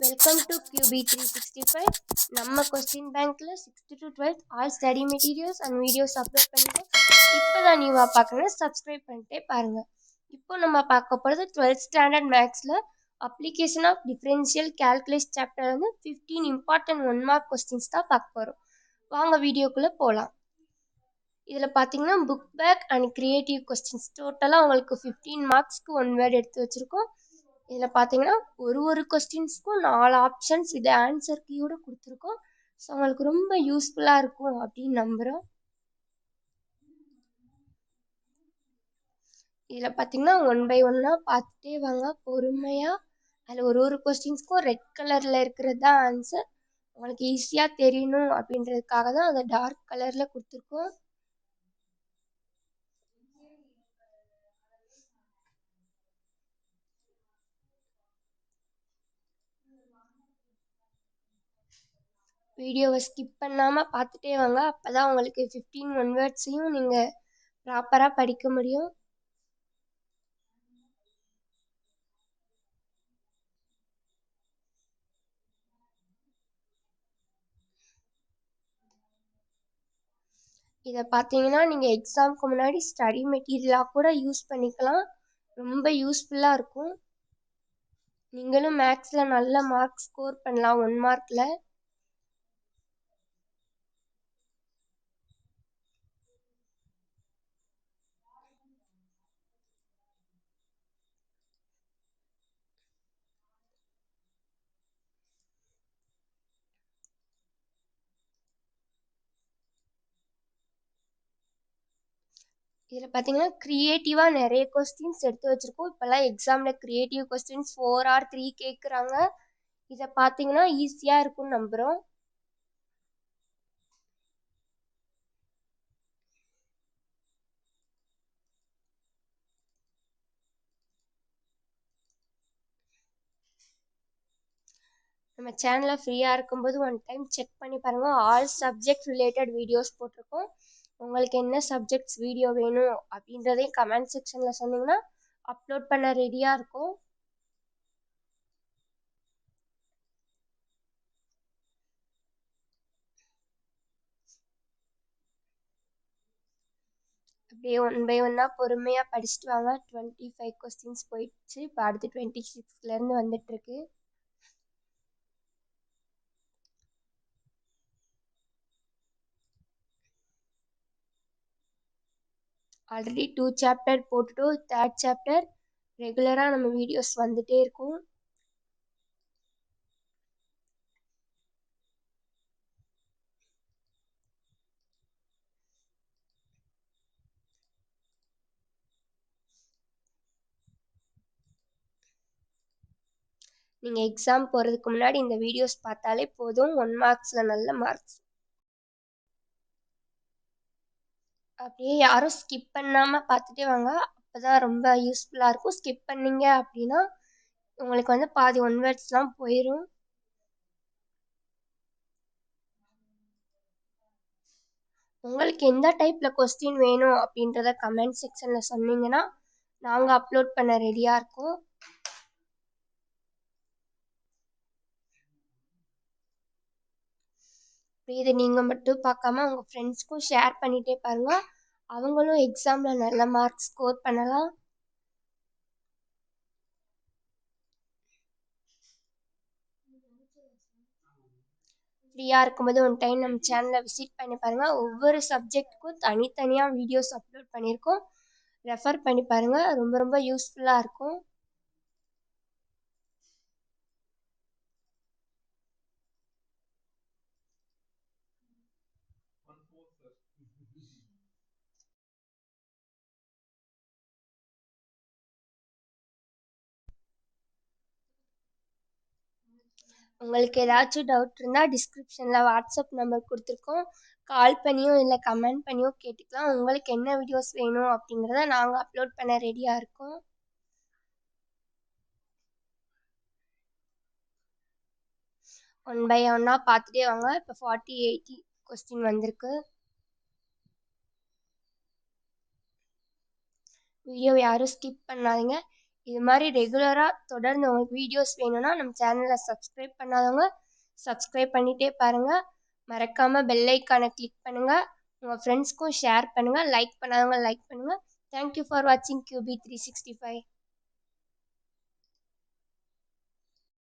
Welcome to QB365. நம்ம question பேங்க்ல 6th to 12th all study materials and videos upload பண்ணிருக்கோம். இப்போதான் நீவா பார்க்கணும், சப்ஸ்கிரைப் பண்ணிட்டே பாருங்க. இப்போ நம்ம பார்க்க போகிறது 12th ஸ்டாண்டர்ட் மேக்ஸில் application of differential calculus chapter வந்து 15 இம்பார்ட்டன்ட் 1 மார்க் கொஸ்டின்ஸ் தான் பார்க்க போகிறோம். வாங்க வீடியோக்குள்ளே போகலாம். இதில் பார்த்தீங்கன்னா book back and creative questions டோட்டலாக உங்களுக்கு 15 மார்க்ஸ்க்கு 1 வேர்டு எடுத்து வச்சுருக்கோம். இதில் பார்த்தீங்கன்னா ஒரு கொஸ்டின்ஸ்க்கும் 4 ஆப்ஷன்ஸ் இது ஆன்சர் கீயோட கொடுத்துருக்கோம். ஸோ உங்களுக்கு ரொம்ப யூஸ்ஃபுல்லாக இருக்கும் அப்படின்னு நம்புகிறோம். இதில் பார்த்தீங்கன்னா 1 by 1 பார்த்துட்டே வாங்க பொறுமையாக. அதில் ஒரு கொஸ்டின்ஸ்க்கும் ரெட் கலரில் இருக்கிறது தான் ஆன்சர். உங்களுக்கு ஈஸியாக தெரியணும் அப்படின்றதுக்காக தான் அதை டார்க் கலரில் கொடுத்துருக்கோம். வீடியோவை ஸ்கிப் பண்ணாமல் பார்த்துட்டே வாங்க. அப்போ தான் உங்களுக்கு 15 1 வேர்ட்ஸையும் நீங்கள் ப்ராப்பராக படிக்க முடியும். இதை பார்த்தீங்கன்னா நீங்கள் எக்ஸாமுக்கு முன்னாடி ஸ்டடி மெட்டீரியலாக கூட யூஸ் பண்ணிக்கலாம். ரொம்ப யூஸ்ஃபுல்லாக இருக்கும். நீங்களும் மேக்ஸில் நல்ல மார்க் ஸ்கோர் பண்ணலாம் 1 மார்க்கில். இதில் பார்த்தீங்கன்னா க்ரியேட்டிவாக நிறைய கொஸ்டின்ஸ் எடுத்து வச்சுருக்கோம். இப்போல்லாம் எக்ஸாமில் க்ரியேட்டிவ் கொஸ்டின்ஸ் 4 or 3 கேட்குறாங்க. இதை பார்த்தீங்கன்னா ஈஸியாக இருக்கும்னு நம்புகிறோம். நம்ம சேனலில் ஃப்ரீயாக இருக்கும்போது 1 டைம் செக் பண்ணி பாருங்கள். ஆல் சப்ஜெக்ட் ரிலேட்டட் வீடியோஸ் போட்டிருக்கோம். உங்களுக்கு என்ன சப்ஜெக்ட்ஸ் வீடியோ வேணும் அப்படின்றதையும் கமெண்ட் செக்ஷனில் சொன்னீங்கன்னா அப்லோட் பண்ண ரெடியாக இருக்கும். அப்படியே 1 by 1 பொறுமையாக படிச்சுட்டு வாங்க. 25 கொஸ்டின்ஸ் போயிடுச்சு. இப்போ அடுத்து 26லேருந்து வந்துட்டுருக்கு. ஆல்ரெடி 2 சாப்டர் போட்டுட்டு 3rd சாப்டர் ரெகுலராக நம்ம வீடியோஸ் வந்துட்டே இருக்கும். நீங்கள் எக்ஸாம் போகிறதுக்கு முன்னாடி இந்த வீடியோஸ் பார்த்தாலே போதும். 1 மார்க்ஸில் நல்ல மார்க்ஸ். அப்படியே யாரும் ஸ்கிப் பண்ணாமல் பார்த்துட்டே வாங்க. அப்போ தான் ரொம்ப யூஸ்ஃபுல்லாக இருக்கும். ஸ்கிப் பண்ணீங்க அப்படின்னா உங்களுக்கு வந்து பாதி 1 வேர்ட்ஸ்லாம் போயிடும். உங்களுக்கு எந்த டைப்பில் கொஸ்டின் வேணும் அப்படின்றத கமெண்ட் செக்ஷனில் சொன்னீங்கன்னா நாங்கள் அப்லோட் பண்ண ரெடியாக இருக்கோம். இதை நீங்கள் மட்டும் பார்க்காம உங்கள் ஃப்ரெண்ட்ஸ்க்கும் ஷேர் பண்ணிகிட்டே பாருங்கள். அவங்களும் எக்ஸாமில் நல்ல மார்க் ஸ்கோர் பண்ணலாம். ஃப்ரீயாக இருக்கும்போது 1 டைம் நம்ம சேனலை விசிட் பண்ணி பாருங்கள். ஒவ்வொரு சப்ஜெக்ட்டுக்கும் தனித்தனியாக வீடியோஸ் அப்லோட் பண்ணியிருக்கோம். ரெஃபர் பண்ணி பாருங்கள். ரொம்ப ரொம்ப யூஸ்ஃபுல்லாக இருக்கும். உங்களுக்கு ஏதாச்சும் டவுட் இருந்தால் டிஸ்கிரிப்ஷனில் வாட்ஸ்அப் நம்பர் கொடுத்துருக்கோம். கால் பண்ணியோ இல்லை கமெண்ட் பண்ணியோ கேட்டுக்கலாம். உங்களுக்கு என்ன வீடியோஸ் வேணும் அப்படிங்கிறத நாங்கள் அப்லோட் பண்ண ரெடியாக இருக்கோம். ஒன் பை ஒன்னாக பார்த்துட்டே வாங்க. இப்போ 40-80 கொஸ்டின் வந்திருக்கு. வீடியோ யாரும் ஸ்கிப் பண்ணாதீங்க. இது மாதிரி ரெகுலராக தொடர்ந்து உங்களுக்கு வீடியோஸ் வேணும்னா நம்ம சேனலை சப்ஸ்கிரைப் பண்ணாதவங்க சப்ஸ்கிரைப் பண்ணிகிட்டே பாருங்கள். மறக்காமல் பெல் ஐக்கானை கிளிக் பண்ணுங்கள். உங்கள் ஃப்ரெண்ட்ஸ்க்கும் ஷேர் பண்ணுங்கள். லைக் பண்ணாதவங்க லைக் பண்ணுங்கள். தேங்க்யூ ஃபார் வாட்சிங் QB365.